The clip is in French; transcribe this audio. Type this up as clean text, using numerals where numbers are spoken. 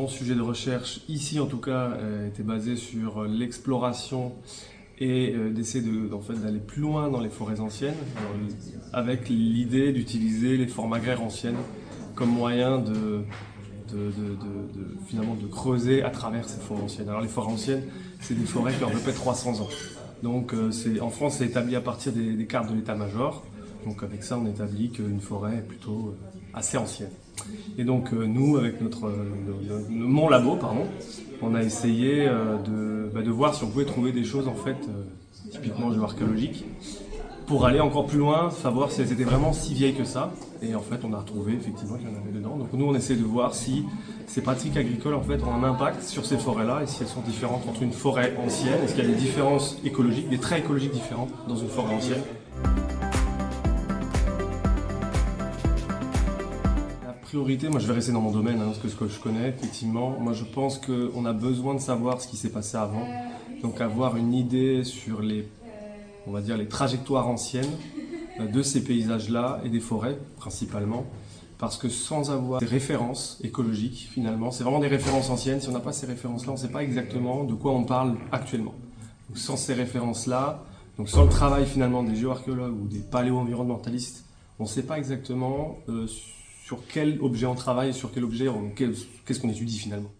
sujet de recherche, ici en tout cas, était basé sur l'exploration et d'essayer d'aller plus loin dans les forêts anciennes, avec l'idée d'utiliser les formes agraires anciennes comme moyen finalement de creuser à travers ces forêts anciennes. Alors les forêts anciennes, c'est des forêts qui ont à peu près 300 ans. Donc en France, c'est établi à partir des cartes de l'état-major. Donc avec ça, on établit qu'une forêt est plutôt assez ancienne. Et donc nous, avec mon labo, on a essayé de voir si on pouvait trouver des choses en fait typiquement géoarchéologiques pour aller encore plus loin, savoir si elles étaient vraiment si vieilles que ça. Et en fait, on a retrouvé effectivement qu'il y en avait dedans. Donc nous, on essaie de voir si ces pratiques agricoles en fait ont un impact sur ces forêts-là et si elles sont différentes entre une forêt ancienne. Est-ce qu'il y a des différences écologiques, des traits écologiques différents dans une forêt ancienne? La priorité, moi je vais rester dans mon domaine, parce que ce que je connais, effectivement, moi je pense qu'on a besoin de savoir ce qui s'est passé avant. Donc avoir une idée sur on va dire les trajectoires anciennes de ces paysages-là et des forêts principalement, parce que sans avoir des références écologiques finalement, c'est vraiment des références anciennes, si on n'a pas ces références-là, on ne sait pas exactement de quoi on parle actuellement. Donc sans ces références-là, donc sans le travail finalement des géoarchéologues ou des paléo-environnementalistes, on ne sait pas exactement sur quel objet on travaille, sur quel objet, qu'est-ce qu'on étudie finalement.